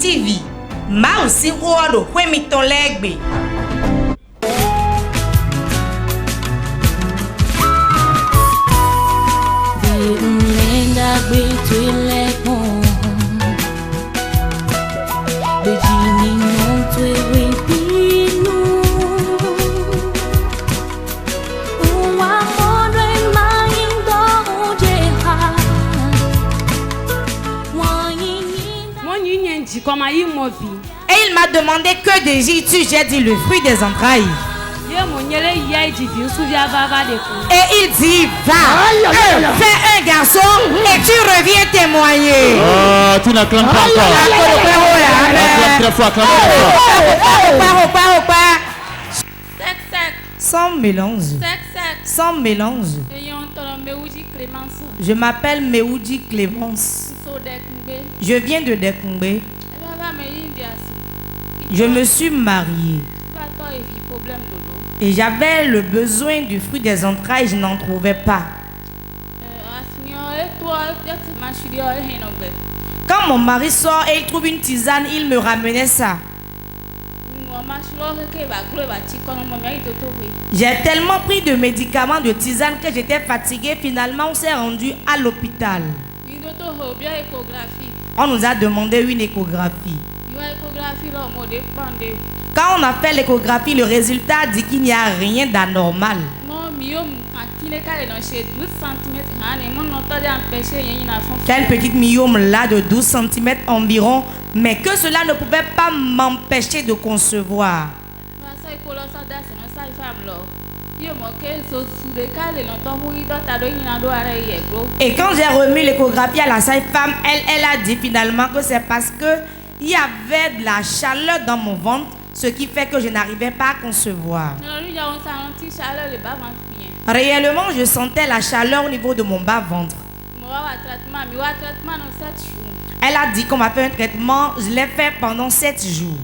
TV. Ma aussi rodo kwemi ton legbe. Et il m'a demandé que désires-tu? J'ai dit le fruit des entrailles. Et il dit va, fais un garçon et tu reviens témoigner. Oh, tu n'acclames pas encore. Acclame très fort, acclame très fort. Sans mélange. Sans mélange. Je m'appelle Meoudi Clémence. Je viens de Dekungbe. Je me suis mariée. Et j'avais le besoin du fruit des entrailles, je n'en trouvais pas. Quand mon mari sort et il trouve une tisane, il me ramenait ça. J'ai tellement pris de médicaments, de tisane que j'étais fatiguée. Finalement, on s'est rendu à l'hôpital. On nous a demandé une échographie. Quand on a fait l'échographie, le résultat dit qu'il n'y a rien d'anormal. Quel petit myome là de 12 cm environ, mais que cela ne pouvait pas m'empêcher de concevoir. Et quand j'ai remis l'échographie à la sage-femme, elle a dit finalement que c'est parce que il y avait de la chaleur dans mon ventre, ce qui fait que je n'arrivais pas à concevoir. Réellement, je sentais la chaleur au niveau de mon bas-ventre. Elle a dit qu'on m'a fait un traitement, je l'ai fait pendant 7 jours.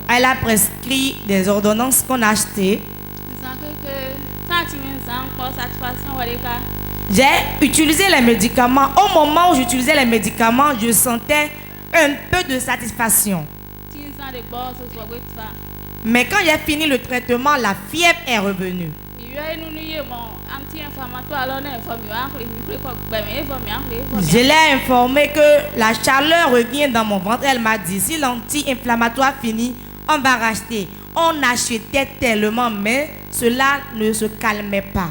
Elle a prescrit des ordonnances qu'on a achetées. J'ai utilisé les médicaments. Au moment où j'utilisais les médicaments, je sentais un peu de satisfaction. Mais quand j'ai fini le traitement, la fièvre est revenue. Je l'ai informé que la chaleur revient dans mon ventre. Elle m'a dit, si l'anti-inflammatoire finit, on va racheter. On achetait tellement, mais cela ne se calmait pas.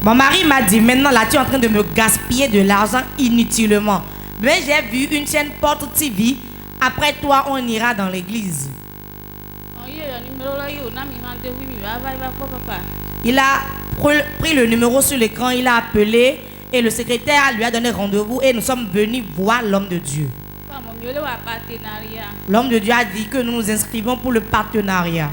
Mon mari m'a dit, maintenant là tu es en train de me gaspiller de l'argent inutilement. Mais j'ai vu une chaîne Porte TV. Après toi, on ira dans l'église. Il a pris le numéro sur l'écran, il a appelé et le secrétaire lui a donné rendez-vous et nous sommes venus voir l'homme de Dieu. L'homme de Dieu a dit que nous nous inscrivons pour le partenariat.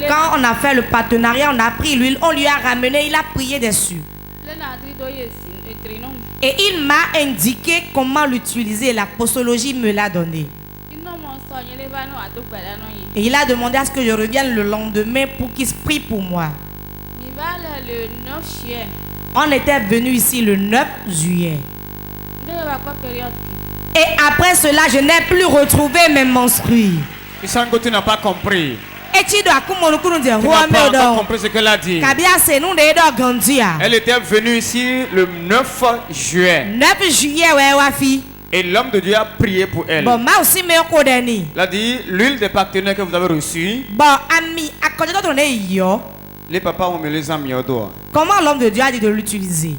Quand on a fait le partenariat, on a pris l'huile, on lui a ramené, il a prié dessus. Et il m'a indiqué comment l'utiliser. La posologie me l'a donné. Et il a demandé à ce que je revienne le lendemain pour qu'il se prie pour moi. On était venu ici le 9 juillet. Et après cela, je n'ai plus retrouvé mes menstrues. Isango, tu n'as pas compris. Tu n'as pas compris ce qu'elle a dit. Elle était venue ici le 9 juillet. 9 juillet, ouais, Wafi. Et l'homme de Dieu a prié pour elle. Bon, moi aussi, mais il a dit, l'huile des partenaires que vous avez reçue. Bon, ami, à côté de ton yo. Les papas ont mis les amis au doigt. Comment l'homme de Dieu a dit de l'utiliser?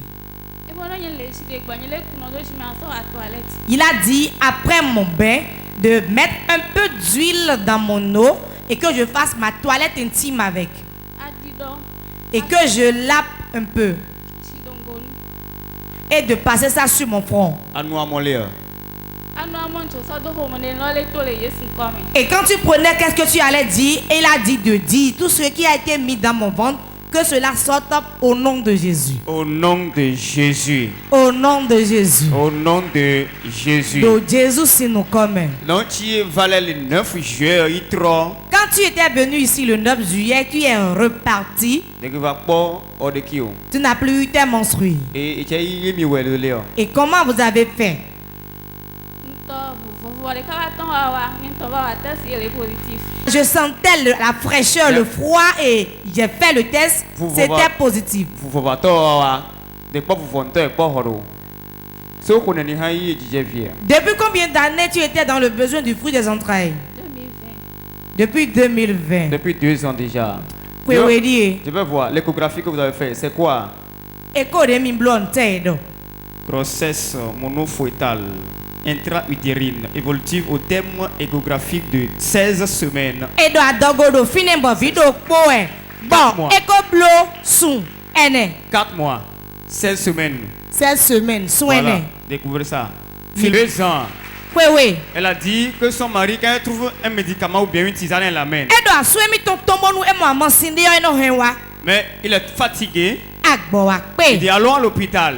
Il a dit, après mon bain, de mettre un peu d'huile dans mon eau et que je fasse ma toilette intime avec. Et que je lappe un peu. Et de passer ça sur mon front. Et quand tu prenais, qu'est-ce que tu allais dire? Il a dit de dire tout ce qui a été mis dans mon ventre, que cela sorte au nom de Jésus. Au nom de Jésus. Au nom de Jésus. Au nom de Jésus. Donc Jésus, c'est nous comme. Donc tu valais le 9 juillet, il trop. Quand tu étais venu ici le 9 juillet, tu es reparti. Tu n'as plus eu tes menstrues. Et comment vous avez fait? Je sentais la fraîcheur, le froid et j'ai fait le test. C'était positif. Depuis combien d'années tu étais dans le besoin du fruit des entrailles? 2020. Depuis 2020. Depuis 2 ans déjà. Je veux voir l'échographie que vous avez fait. C'est quoi? Grossesse monofoétale intra-utérine évolutive au terme échographique de 16 semaines. 4 mois. 16 semaines. 16 semaines. Voilà. Découvrez ça. 2 ans. Elle a dit que son mari, quand elle trouve un médicament ou bien une tisane, elle l'amène. Mais il est fatigué. Il dit allons à l'hôpital.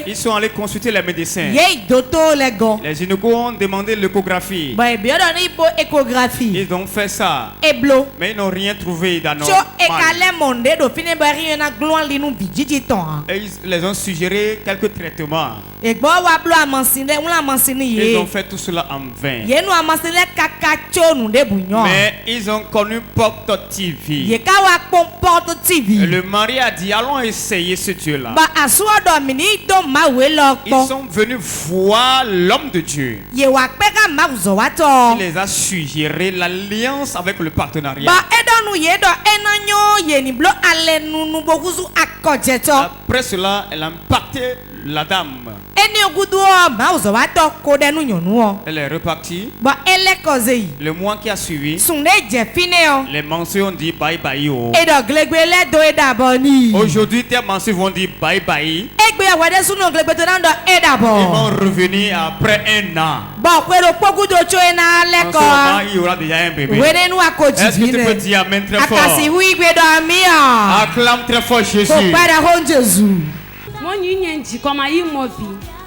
Ils sont allés consulter les médecins. Les gynécos ont demandé l'échographie. Ils ont fait ça. Mais ils n'ont rien trouvé d'anormal. Et ils les ont suggéré quelques traitements. Ils ont fait tout cela en vain. Mais ils ont connu Porte TV. Le mari a dit allons essayer ce Dieu-là. Ils sont venus voir l'homme de Dieu. Il les a suggéré l'alliance avec le partenariat. Après cela, elle a impacté la dame. Elle est repartie. Le mois qui a suivi, les mensues ont dit bye bye. Aujourd'hui, tes mensues vont dire bye bye. Ils vont revenir après 1 an. En ce moment, il y aura déjà un bébé. Est-ce que tu peux dire amen très fort? Acclame très fort Jésus.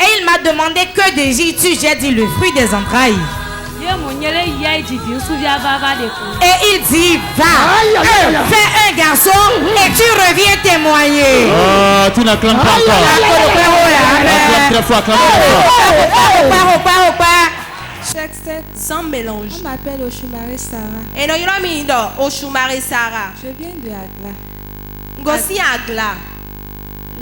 Et il m'a demandé que désires-tu? J'ai dit le fruit des entrailles. Et il dit va, fais un garçon et tu reviens témoigner. Oh, tu n'acclames pas encore. Acclame très fort, acclame très fort. Sans mélange. On m'appelle Oshumare Sarah. Et non, il y a mis Oshumare Sarah. Je viens de Agla. Gossi Agla.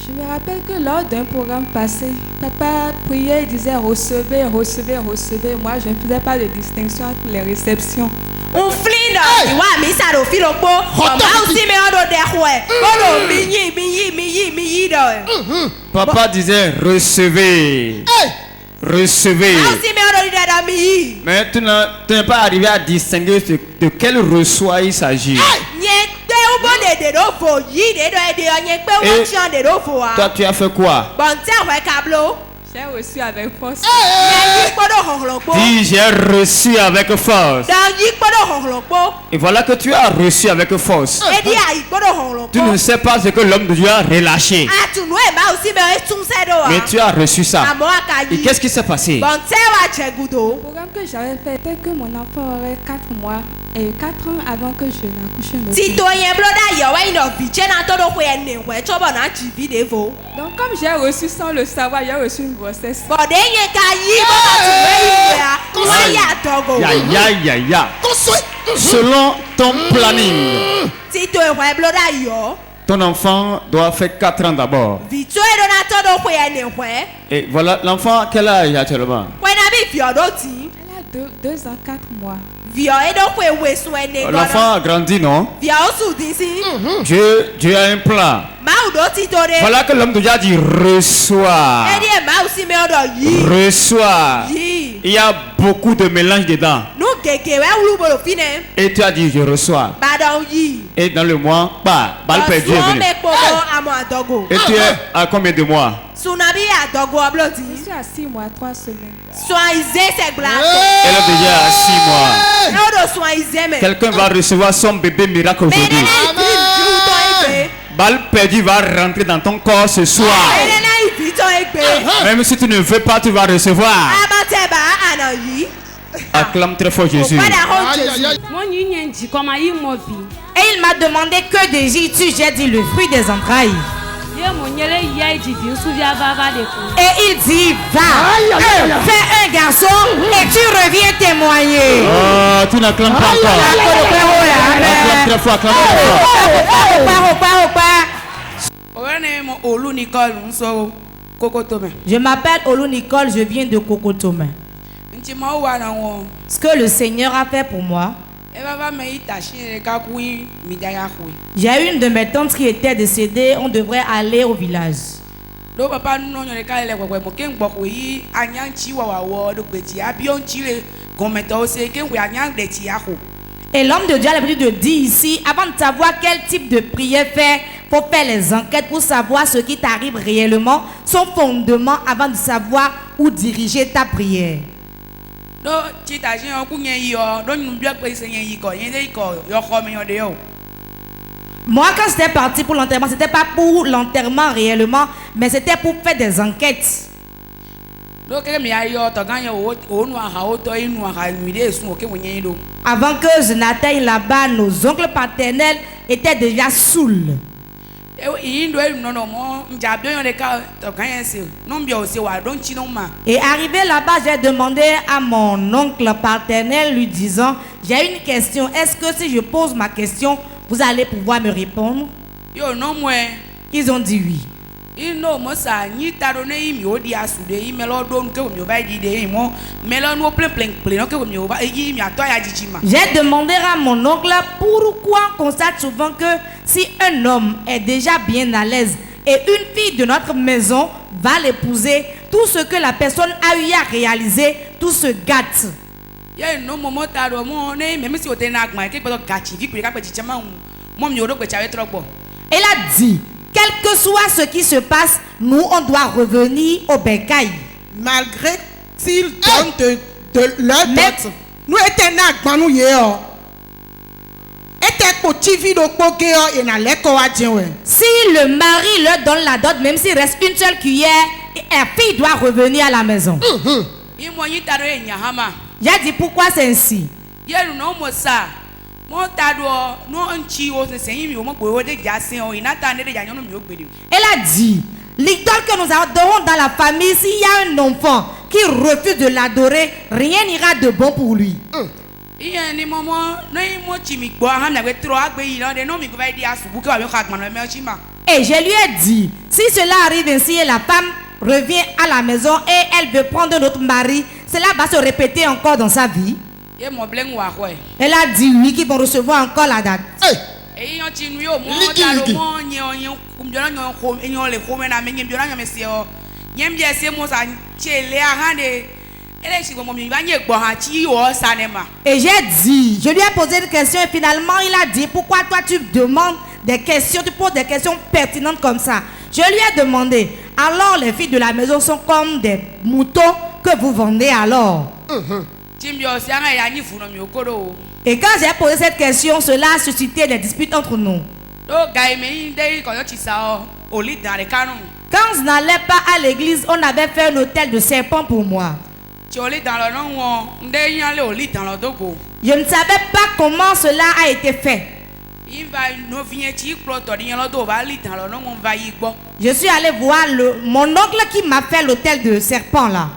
Je me rappelle que lors d'un programme passé, papa priait et disait recevez, recevez, recevez. Moi, je ne faisais pas de distinction entre les réceptions. Un flindo, ouais, mais ça le fil au pot. Maman aussi mais on doit Papa disait recevez. Recevez. Mais tu n'es pas arrivé à distinguer de quel reçoit il s'agit. Et toi, tu as fait quoi? J'ai reçu avec force. Dis, j'ai reçu avec force. Et voilà que tu as reçu avec force. Tu ne sais pas ce que l'homme de Dieu a relâché. Mais tu as reçu ça. Et qu'est-ce qui s'est passé? Le programme que j'avais fait était que mon enfant aurait 4 mois et 4 ans avant que je n'accouche. Donc comme j'ai reçu sans le savoir, j'ai reçu une grossesse. Selon ton planning, ton enfant doit faire 4 ans d'abord. Et voilà, l'enfant, quel âge actuellement? Elle a 2 ans, 4 mois. L'enfant a grandi, non? Dieu a un plan. Voilà que l'homme de Dieu a dit reçois. Reçois. Il y a beaucoup de mélange dedans. Et tu as dit je reçois. Et dans le mois, balle perdue est venue. Et tu es à combien de mois? Je suis à 6 mois, 3 semaines. Elle est déjà à 6 mois. Quelqu'un va recevoir son bébé miracle aujourd'hui. Balle perdue va rentrer dans ton corps ce soir. Même si tu ne veux pas, tu vas recevoir. Acclame très fort Jésus. Et il m'a demandé que désires-tu? J'ai dit le fruit des entrailles. Et il dit, va, fais un garçon et tu reviens témoigner. Oh, tu n'acclames pas encore. Acclame très fort, acclame très fort. Je m'appelle Olu Nicole, je viens de Kokotome. Ce que le Seigneur a fait pour moi, j'ai une de mes tantes qui était décédée, on devrait aller au village. Et l'homme de Dieu a l'habitude de dire ici, avant de savoir quel type de prière faire, il faut faire les enquêtes pour savoir ce qui t'arrive réellement, son fondement avant de savoir où diriger ta prière. Moi, quand j'étais parti pour l'enterrement, c'était pas pour l'enterrement réellement, mais c'était pour faire des enquêtes. Avant que je n'atteigne là-bas, nos oncles paternels étaient déjà saouls. Et arrivé là-bas, j'ai demandé à mon oncle paternel, lui disant, j'ai une question, est-ce que si je pose ma question, vous allez pouvoir me répondre? Ils ont dit oui. J'ai demandé à mon oncle pourquoi on constate souvent que si un homme est déjà bien à l'aise et une fille de notre maison va l'épouser, tout ce que la personne a eu à réaliser, tout se gâte. Elle a dit, quel que soit ce qui se passe, nous on doit revenir au bercail. Malgré s'ils donnent de leur dot, nous étions là, nous hier. Si le mari leur donne la dot, même s'il reste une seule cuillère, la fille doit revenir à la maison. J'ai dit pourquoi c'est ainsi. Elle a dit, l'idole que nous adorons dans la famille, s'il y a un enfant qui refuse de l'adorer, rien n'ira de bon pour lui. Et je lui ai dit, si cela arrive ainsi et la femme revient à la maison et elle veut prendre notre mari, cela va se répéter encore dans sa vie. Elle a dit oui, qu'ils vont recevoir encore la date. Et j'ai dit, je lui ai posé une question et finalement il a dit, pourquoi toi tu demandes des questions, tu poses des questions pertinentes comme ça. Je lui ai demandé, alors les filles de la maison sont comme des moutons que vous vendez alors? Et quand j'ai posé cette question, cela a suscité des disputes entre nous. Quand je n'allais pas à l'église, on avait fait un hôtel de serpent pour moi. Je ne savais pas comment cela a été fait. Je suis allé voir mon oncle qui m'a fait l'hôtel de serpent là.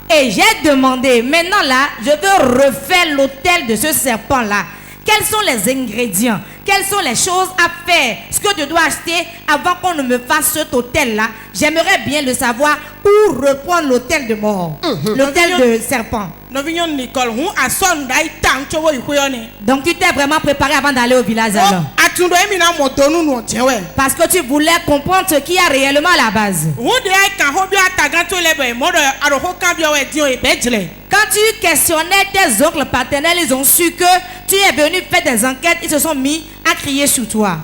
Et j'ai demandé, maintenant là, je veux refaire l'hôtel de ce serpent là. Quels sont les ingrédients? Quelles sont les choses à faire? Ce que je dois acheter avant qu'on ne me fasse cet hôtel-là. J'aimerais bien le savoir pour reprendre l'hôtel de mort. L'hôtel de serpent. Donc tu t'es vraiment préparé avant d'aller au village alors? Parce que tu voulais comprendre ce qu'il y a réellement à la base. Quand tu questionnais tes oncles paternels, ils ont su que tu es venu faire des enquêtes, ils se sont mis à crier sur toi.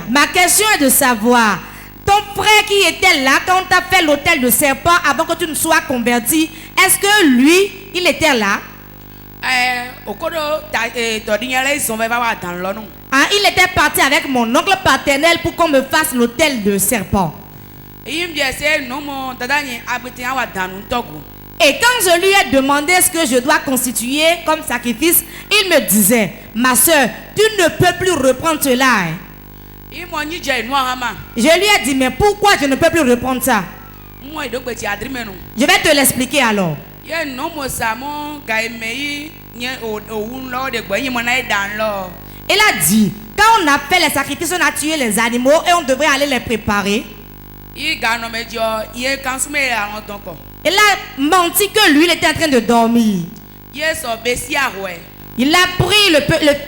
Ma question est de savoir, ton frère qui était là quand on t'a fait l'hôtel de serpent avant que tu ne sois converti, est-ce que lui, il était là? il était parti avec mon oncle paternel pour qu'on me fasse l'autel de serpent. Et quand je lui ai demandé ce que je dois constituer comme sacrifice, il me disait, ma soeur, tu ne peux plus reprendre cela. Je lui ai dit, mais pourquoi je ne peux plus reprendre ça? Je vais te l'expliquer alors. Il a dit, quand on a fait les sacrifices, on a tué les animaux et on devrait aller les préparer. Il a menti que lui, il était en train de dormir. Il a pris le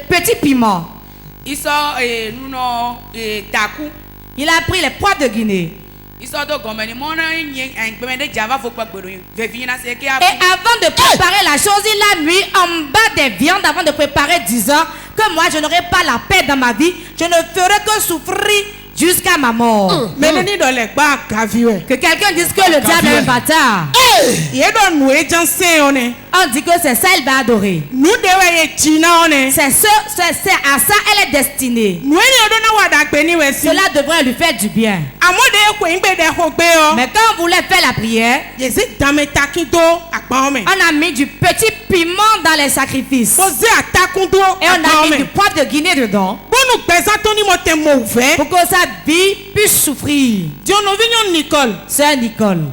petit piment. Il a pris les poivres de Guinée. Et avant de préparer la chose, il a mis en bas des viandes avant de préparer, disant que moi je n'aurai pas la paix dans ma vie, je ne ferai que souffrir jusqu'à ma mort. Que quelqu'un dise que le diable est un bâtard. On dit que c'est ça il va adorer. C'est à ça elle est destinée. Cela devrait lui faire du bien. Mais quand on voulait faire la prière, on a mis du petit piment dans les sacrifices. Et on a mis du poivre de Guinée dedans. Pour que sa vie puisse souffrir. Sœur Nicole.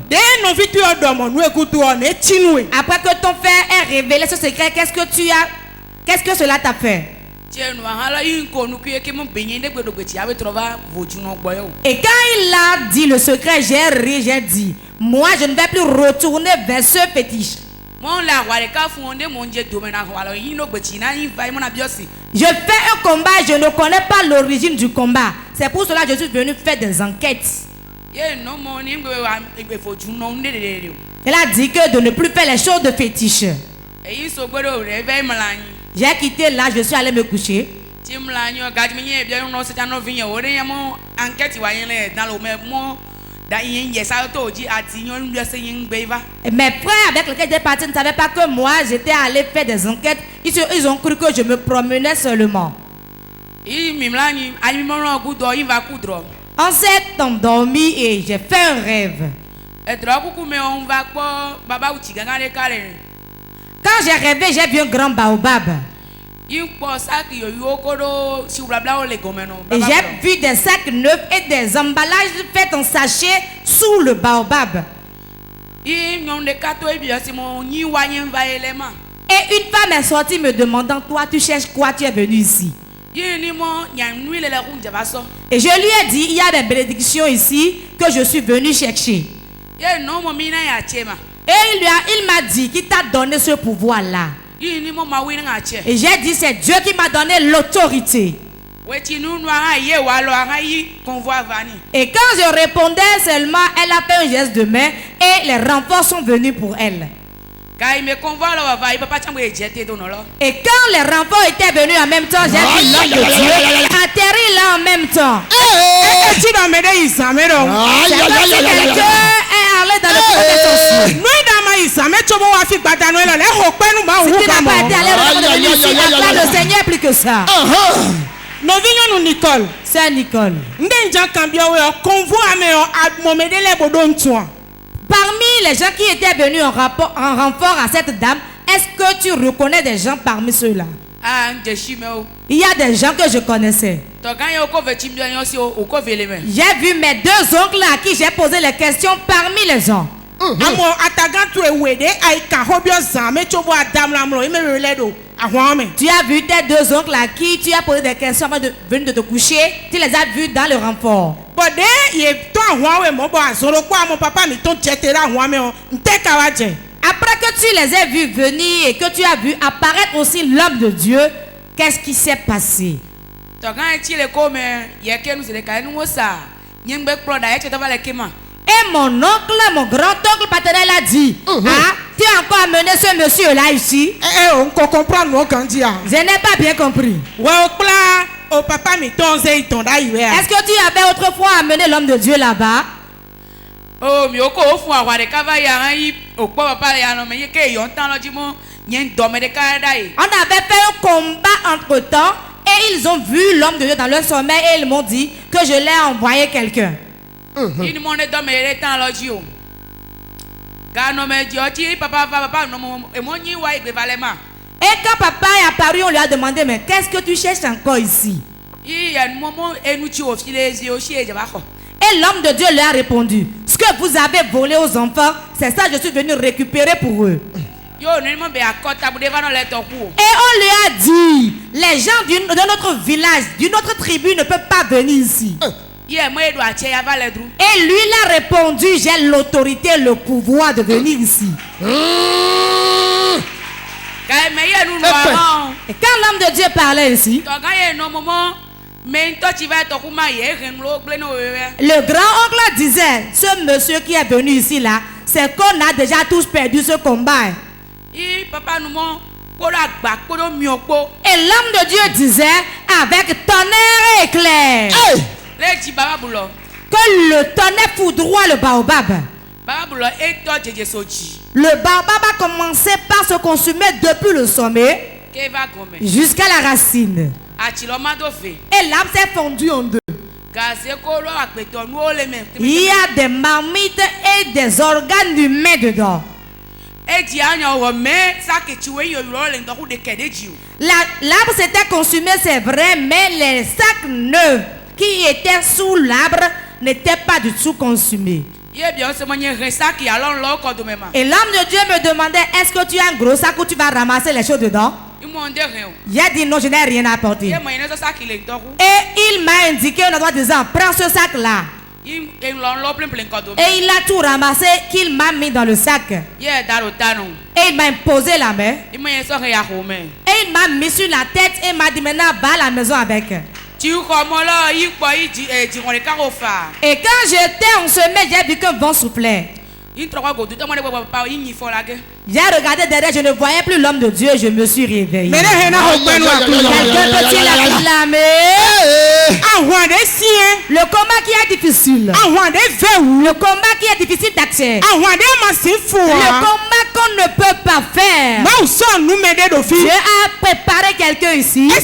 Après que ton père ait révélé ce secret, qu'est-ce que cela t'a fait? Et quand il a dit le secret, j'ai ri, j'ai dit, moi je ne vais plus retourner vers ce fétiche. Je fais un combat et je ne connais pas l'origine du combat. C'est pour cela que je suis venu faire des enquêtes. Elle a dit que de ne plus faire les choses de fétiche. J'ai quitté là, je suis allé me coucher. Mes frères avec lesquels j'étais parti ne savaient pas que moi j'étais allé faire des enquêtes. Ils ont cru que je me promenais seulement. On s'est endormi et j'ai fait un rêve. Quand j'ai rêvé, j'ai vu un grand baobab. Et j'ai vu des sacs neufs et des emballages faits en sachet sous le baobab. Et une femme est sortie me demandant, toi tu cherches quoi, tu es venu ici? Et je lui ai dit, il y a des bénédictions ici que je suis venu chercher. Et il m'a dit qu'il t'a donné ce pouvoir-là. Et j'ai dit, c'est Dieu qui m'a donné l'autorité. Et quand je répondais seulement, elle a fait un geste de main et les renforts sont venus pour elle. Et quand les renforts étaient venus en même temps, j'ai vu l'homme de Dieu atterrir là en même temps. C'est comme si quelqu'un est allé dans le premier sens. Si tu n'as pas été allé ici, acclame le Seigneur plus que ça. C'est Nicole. Parmi les gens qui étaient venus en renfort à cette dame, est-ce que tu reconnais des gens parmi ceux-là? Il y a des gens que je connaissais. J'ai vu mes deux oncles à qui j'ai posé les questions parmi les gens. Tu as vu tes deux oncles à qui tu as posé des questions avant de venir de te coucher. Tu les as vus dans le renfort. Après que tu les as vus venir et que tu as vu apparaître aussi l'homme de Dieu, qu'est-ce qui s'est passé? Et mon oncle, mon grand-oncle paternel a dit, ah, tu as encore amené ce monsieur-là ici? Je n'ai pas bien compris. Est-ce que tu avais autrefois amené l'homme de Dieu là-bas? Oh, mioko ofu aware kava ya yi okpo papa ya no me ke yon tan loji mo nyen do me de kada yi. On avait fait un combat entre-temps et ils ont vu l'homme de Dieu dans leur sommeil et ils m'ont dit que je l'ai envoyé quelqu'un. Ini mo ne do me de tan loji o. Ga no me di oti papa no mo e mo nyi wa igbe valema. Et quand papa est apparu, on lui a demandé mais qu'est-ce que tu cherches encore ici? Et l'homme de Dieu lui a répondu, ce que vous avez volé aux enfants, c'est ça que je suis venu récupérer pour eux. Et on lui a dit, les gens de notre village, d'une autre tribu ne peuvent pas venir ici. Et lui il a répondu, j'ai l'autorité, le pouvoir de venir ici. Et quand l'homme de Dieu parlait ici, le grand-oncle disait, ce monsieur qui est venu ici là, c'est qu'on a déjà tous perdu ce combat. Et l'homme de Dieu disait, avec tonnerre et éclair, que le tonnerre foudroie le baobab. Le baobab a commencé par se consumer depuis le sommet jusqu'à la racine. Et l'arbre s'est fondu en deux. Il y a des marmites et des organes humains dedans. L'arbre s'était consumé, c'est vrai, mais les sacs neufs qui étaient sous l'arbre n'étaient pas du tout consumés. Et l'homme de Dieu me demandait, est-ce que tu as un gros sac où tu vas ramasser les choses dedans? J'ai dit non, je n'ai rien apporté. Et il m'a indiqué un endroit disant, prends ce sac là. Et il a tout ramassé qu'il m'a mis dans le sac. Et il m'a imposé la main. Et il m'a mis sur la tête et m'a dit maintenant va à la maison avec. Et quand j'étais en sommeil, j'ai vu qu'un vent soufflait. J'ai regardé derrière, je ne voyais plus l'homme de Dieu, je me suis réveillé. Quelqu'un peut-il acclamer? Le combat qui est difficile. Le combat qui est difficile d'accès. Le combat qu'on ne peut pas faire. Dieu a préparé quelqu'un ici. Il a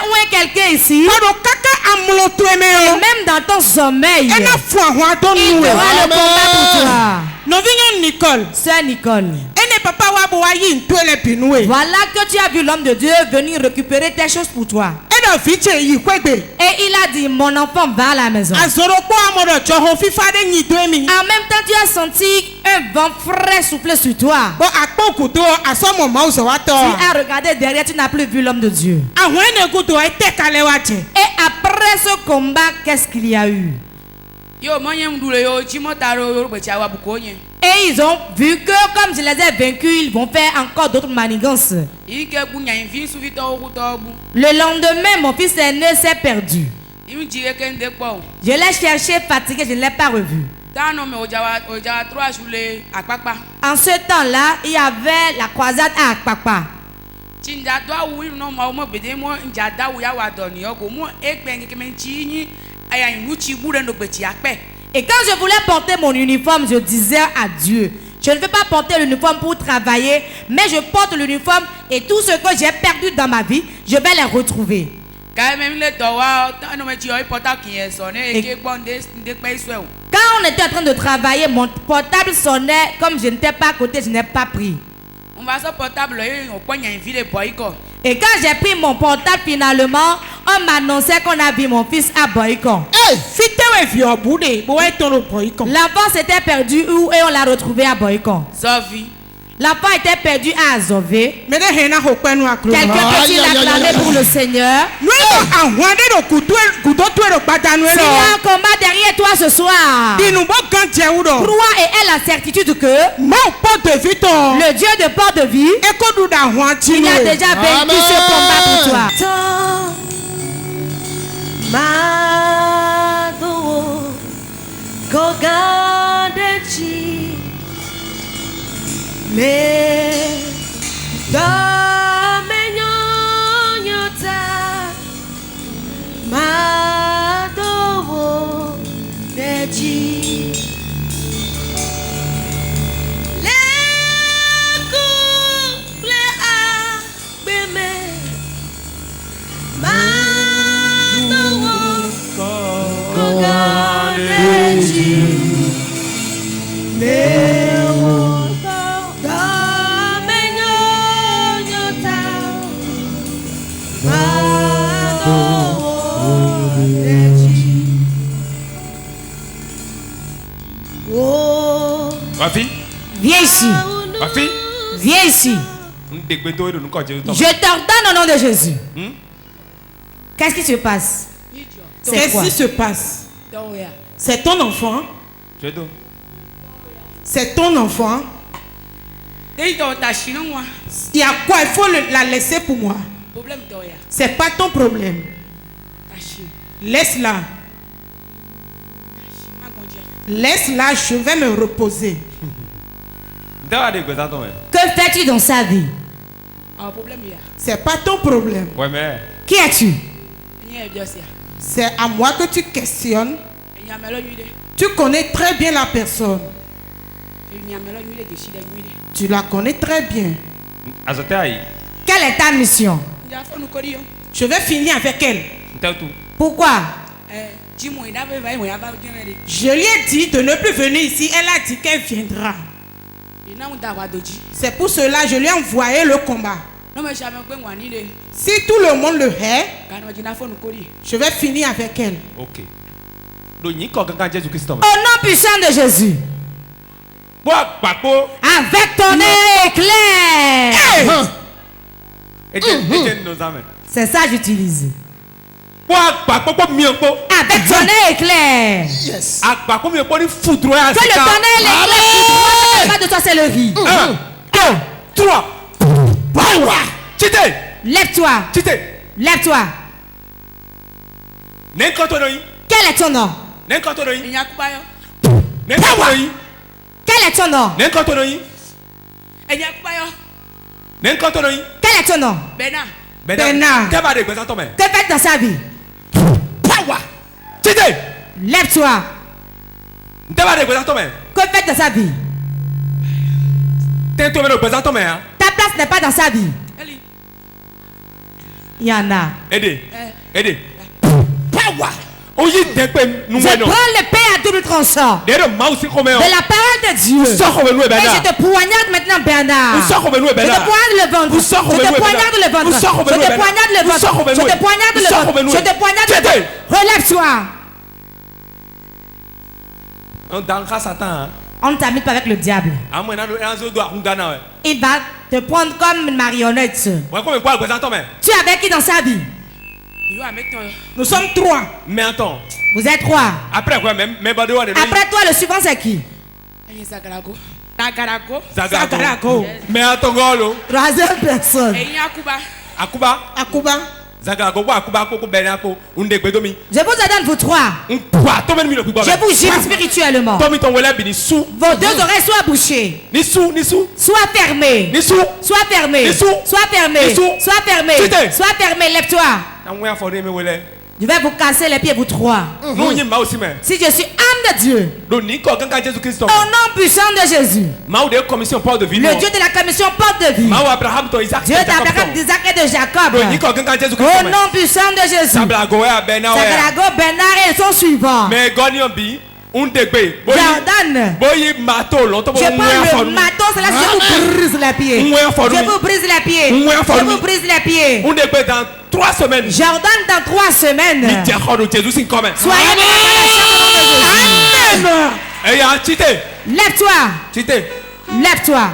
oué quelqu'un ici. Et même dans ton sommeil, il fera le combat pour toi. Nicole. Sœur Nicole. Voilà que tu as vu l'homme de Dieu venir récupérer tes choses pour toi. Et il a dit, mon enfant, va à la maison. En même temps, tu as senti un vent frais souffler sur toi. Tu as regardé derrière, tu n'as plus vu l'homme de Dieu. Et après ce combat, qu'est-ce qu'il y a eu? Et ils ont vu que comme je les ai vaincus, ils vont faire encore d'autres manigances. Le lendemain, mon fils aîné s'est perdu. Je l'ai cherché fatigué, je ne l'ai pas revu. En ce temps-là, il y avait la croisade à Akpakpa. Et quand je voulais porter mon uniforme, je disais à Dieu, je ne veux pas porter l'uniforme pour travailler, mais je porte l'uniforme et tout ce que j'ai perdu dans ma vie, je vais les retrouver. Quand on était en train de travailler, mon portable sonnait, comme je n'étais pas à côté, je n'ai pas pris. Et quand j'ai pris mon portable finalement, on m'annonçait qu'on a vu mon fils à Boycon. L'enfant s'était perdu où et on l'a retrouvé à Boycon. L'enfant était perdu à Azové. Quelqu'un peut-il acclamer pour le Seigneur? S'il y a un combat derrière toi ce soir, crois et aie la certitude que le Dieu de Port-de-Vie, il a déjà vaincu ce combat pour toi. Me da menyonyota madowo de Viens ici. Viens ici. Je t'ordonne au nom de Jésus. Qu'est-ce qui se passe? Qu'est-ce qui se passe? C'est ton enfant. C'est ton enfant. Il y a quoi? Il faut la laisser pour moi. C'est pas ton problème. Laisse-la. Laisse-la, je vais me reposer. Que fais-tu dans sa vie? C'est pas ton problème. Qui es-tu? C'est à moi que tu questionnes. Tu connais très bien la personne. Tu la connais très bien. Quelle est ta mission? Je vais finir avec elle. Pourquoi? Je lui ai dit de ne plus venir ici. Elle a dit qu'elle viendra. C'est pour cela que je lui ai envoyé le combat. Si tout le monde le hait, je vais finir avec elle. Ok. Au nom puissant de Jésus. Avec ton nez éclair. C'est ça que j'utilise. Avec ton nez éclair. Yes. Que le tonnerre l'éclair pas de toi c'est le riz. 1, 2, 3. Lève-toi. Lève-toi. Quel est ton nom? Quel est ton nom? Quel est ton nom? Bernard. Que fais-tu dans sa vie? Lève-toi. Que fais-tu dans sa vie? Ta place n'est pas dans sa vie. Il y en a. Aidez. Je prends l'épée à double tranchant de la parole de Dieu. Et je te poignarde maintenant, Bernard. Je te poignarde le ventre. Je te poignarde le ventre. Je te poignarde le ventre. Je te poignarde le ventre. Je te poignarde le ventre. Relève-toi. On ne t'habite pas avec le diable. Il va te prendre comme une marionnette. Tu es avec qui dans sa vie? Nous sommes 3. Mais attends. Vous êtes 3. Après quoi? Après toi, le suivant c'est qui? Zagarago. Mais attends, Golo. Troisième personne. Akuba. Je vous ordonne vous 3. Je vous gère spirituellement. Vos 2 oreilles soient bouchées. Soient fermées. Soient fermées. Soient fermées. Soient fermées. Soient fermées. Lève-toi. Je vais vous casser les pieds, vous 3. Si je suis âme de Dieu, au nom puissant de Jésus, le Dieu de la commission porte de vie, Dieu d'Abraham, d'Isaac et de Jacob, au nom puissant de Jésus, Sagalago, Bernard et son suivant, Jordan, je prends le marteau, c'est là que je vous brise les pieds. Je vous brise les pieds. Je vous brise les pieds. Dans 3 semaines. Jordan dans 3 semaines. Soyez Amen. Lève-toi. Lève-toi.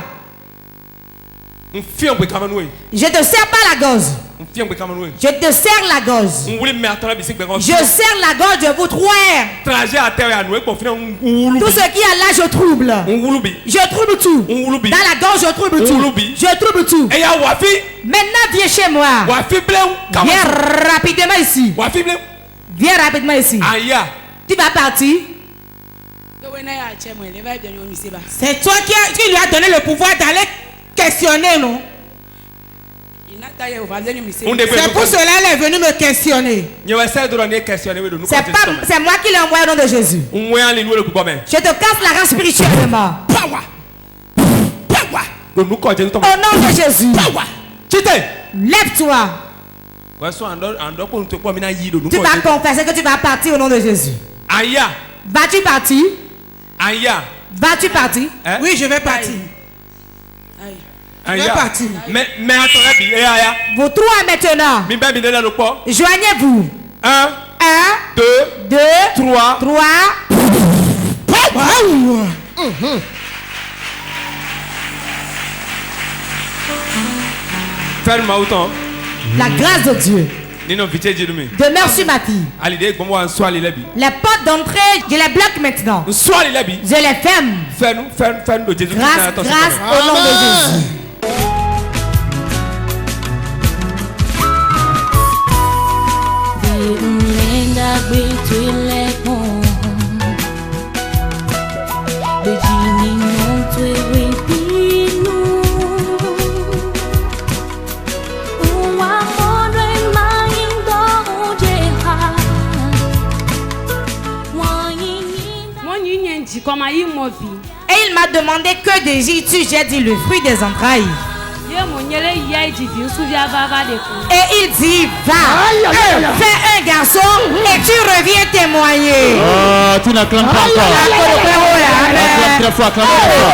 Je te serre pas la gorge. Je te serre la gorge. Je serre la gorge de vous 3. Tout ce qui est là, je trouble. Je trouble tout. Dans la gorge, je trouble tout. Je trouble tout. Maintenant, viens chez moi. Viens rapidement ici. Viens rapidement ici. Tu vas partir. C'est toi qui lui as donné le pouvoir d'aller questionner, non? C'est pour cela qu'elle est venue me questionner. C'est moi qui l'ai envoyé au nom de Jésus. Je te casse la race spirituellement. Au nom de Jésus. Lève-toi. Tu vas confesser que tu vas partir au nom de Jésus. Vas-tu partir? Vas-tu partir? Oui, je vais partir. Je vais partir. Mais vous trois maintenant. Joignez-vous. 1, 2, 3. Ferme autant. La grâce de Dieu demeure sur ma fille. Les portes d'entrée, je les bloque maintenant. Je les ferme. Grâce au nom de Jésus. Et il m'a demandé que désires-tu? J'ai dit le fruit des entrailles. Et il dit va, fais un garçon et tu reviens témoigner. Tu n'acclames pas encore. Acclame très fort, acclame très fort.